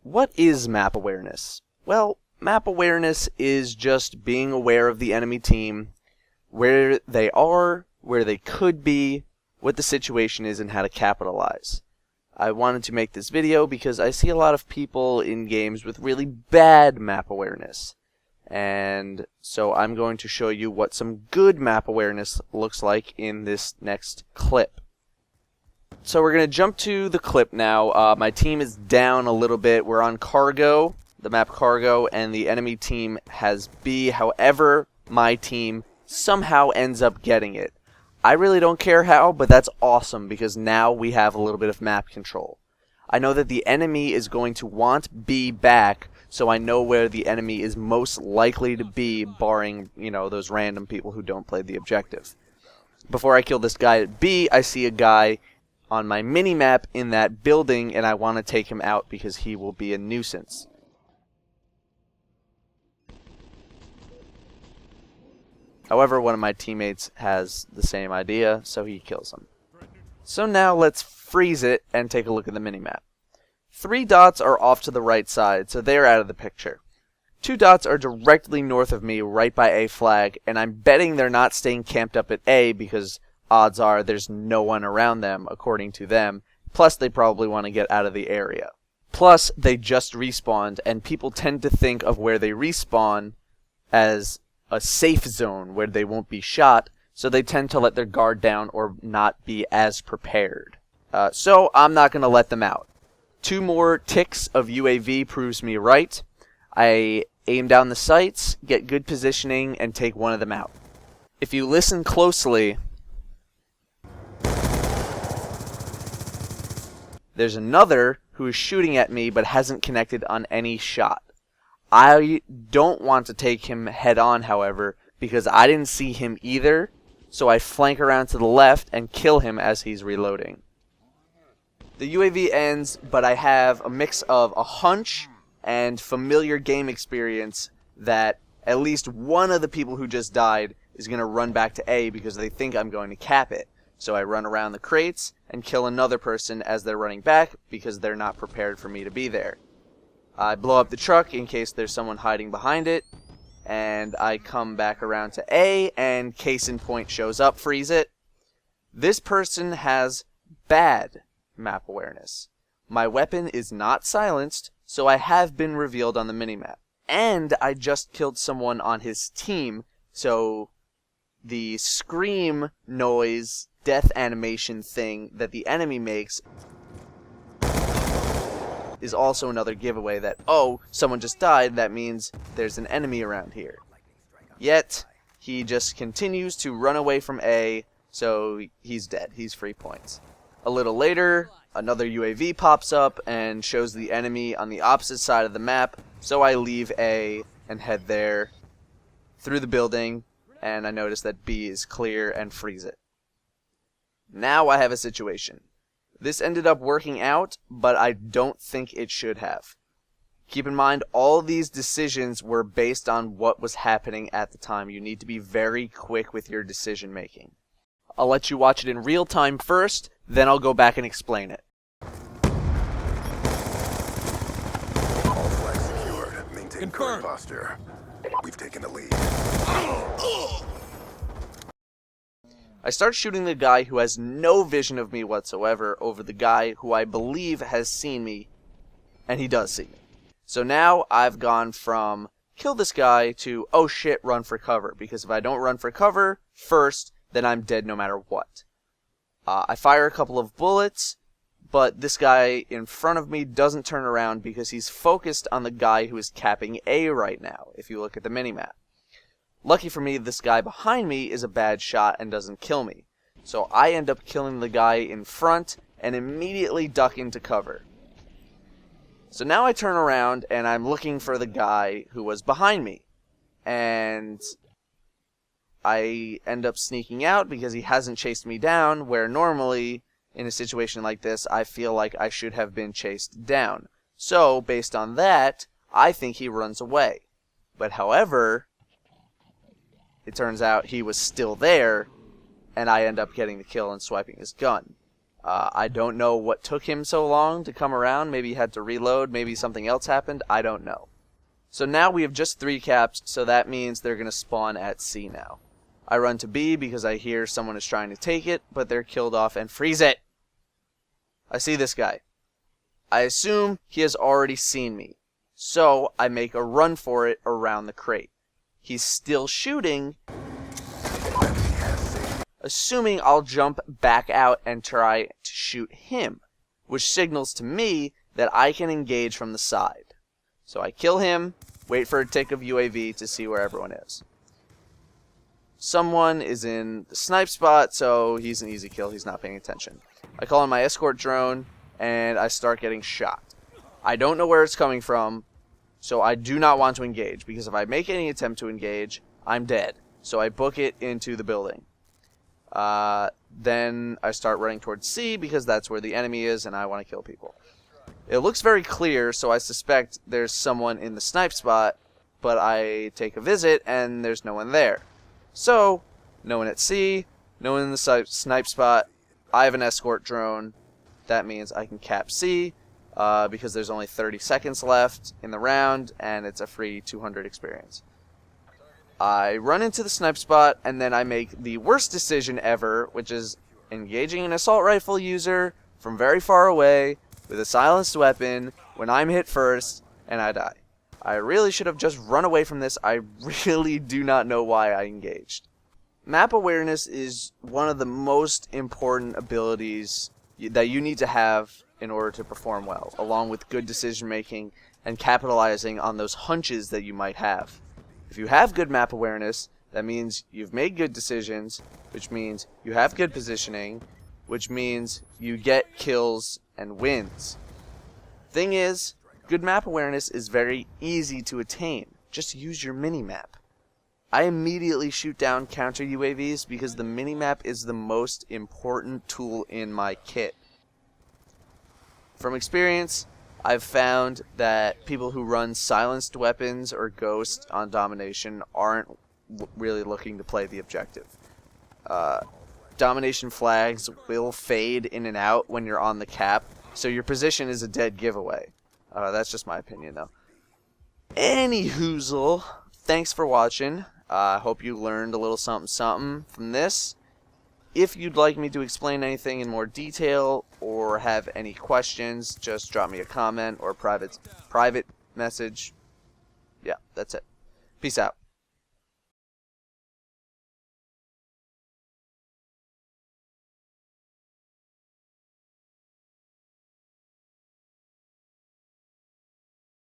What is map awareness? Well, map awareness is just being aware of the enemy team, where they are, where they could be, what the situation is, and how to capitalize. I wanted to make this video because I see a lot of people in games with really bad map awareness. And so I'm going to show you what some good map awareness looks like in this next clip. So we're going to jump to the clip now. My team is down a little bit. We're on Cargo, the map Cargo, and the enemy team has B. However, my team somehow ends up getting it. I really don't care how, but that's awesome because now we have a little bit of map control. I know that the enemy is going to want B back, so I know where the enemy is most likely to be, barring, those random people who don't play the objective. Before I kill this guy at B, I see a guy on my mini-map in that building, and I want to take him out because he will be a nuisance. However, one of my teammates has the same idea, so he kills him. So now let's freeze it and take a look at the minimap. 3 dots are off to the right side, so they're out of the picture. 2 dots are directly north of me, right by A flag, and I'm betting they're not staying camped up at A because odds are there's no one around them, according to them. Plus, they probably want to get out of the area. Plus, they just respawned, and people tend to think of where they respawn as a safe zone where they won't be shot, so they tend to let their guard down or not be as prepared. So I'm not going to let them out. 2 more ticks of UAV proves me right. I aim down the sights, get good positioning, and take one of them out. If you listen closely, there's another who is shooting at me but hasn't connected on any shot. I don't want to take him head on, however, because I didn't see him either, so I flank around to the left and kill him as he's reloading. The UAV ends, but I have a mix of a hunch and familiar game experience that at least one of the people who just died is going to run back to A because they think I'm going to cap it. So I run around the crates and kill another person as they're running back because they're not prepared for me to be there. I blow up the truck in case there's someone hiding behind it, and I come back around to A, and case in point shows up, freeze it. This person has bad map awareness. My weapon is not silenced, so I have been revealed on the minimap. And I just killed someone on his team, so the scream noise death animation thing that the enemy makes is also another giveaway that, oh, someone just died, that means there's an enemy around here. Yet, he just continues to run away from A, so he's dead. He's free points. A little later, another UAV pops up and shows the enemy on the opposite side of the map, so I leave A and head there through the building, and I notice that B is clear and freeze it. Now I have a situation. This ended up working out, but I don't think it should have. Keep in mind, all these decisions were based on what was happening at the time. You need to be very quick with your decision making. I'll let you watch it in real time first, then I'll go back and explain it. All flags secured. Maintain current posture. We've taken the lead. I start shooting the guy who has no vision of me whatsoever over the guy who I believe has seen me, and he does see me. So now I've gone from kill this guy to, oh shit, run for cover, because if I don't run for cover first, then I'm dead no matter what. I fire a couple of bullets, but this guy in front of me doesn't turn around because he's focused on the guy who is capping A right now, if you look at the minimap. Lucky for me, this guy behind me is a bad shot and doesn't kill me. So I end up killing the guy in front and immediately duck into cover. So now I turn around and I'm looking for the guy who was behind me. And I end up sneaking out because he hasn't chased me down, where normally, in a situation like this, I feel like I should have been chased down. So, based on that, I think he runs away. But however, it turns out he was still there, and I end up getting the kill and swiping his gun. I don't know what took him so long to come around. Maybe he had to reload. Maybe something else happened. I don't know. So now we have just 3 caps, so that means they're going to spawn at C now. I run to B because I hear someone is trying to take it, but they're killed off and freeze it. I see this guy. I assume he has already seen me, so I make a run for it around the crate. He's still shooting, assuming I'll jump back out and try to shoot him, which signals to me that I can engage from the side. So I kill him, wait for a tick of UAV to see where everyone is. Someone is in the snipe spot, so he's an easy kill. He's not paying attention. I call in my escort drone, and I start getting shot. I don't know where it's coming from, so I do not want to engage, because if I make any attempt to engage, I'm dead. So I book it into the building. Then I start running towards C, because that's where the enemy is, and I want to kill people. It looks very clear, so I suspect there's someone in the snipe spot, but I take a visit, and there's no one there. So, no one at C, no one in the snipe spot. I have an escort drone. That means I can cap C, because there's only 30 seconds left in the round, and it's a free 200 experience. I run into the snipe spot, and then I make the worst decision ever, which is engaging an assault rifle user from very far away with a silenced weapon when I'm hit first, and I die. I really should have just run away from this. I really do not know why I engaged. Map awareness is one of the most important abilities that you need to have in order to perform well, along with good decision making and capitalizing on those hunches that you might have. If you have good map awareness, that means you've made good decisions, which means you have good positioning, which means you get kills and wins. Thing is, good map awareness is very easy to attain. Just use your mini-map. I immediately shoot down counter UAVs because the mini-map is the most important tool in my kit. From experience, I've found that people who run silenced weapons or ghost on domination aren't really looking to play the objective. Domination flags will fade in and out when you're on the cap, so your position is a dead giveaway. That's just my opinion, though. Anyhoozle, thanks for watching. I hope you learned a little something from this. If you'd like me to explain anything in more detail or have any questions, just drop me a comment or private message. Yeah, that's it. Peace out.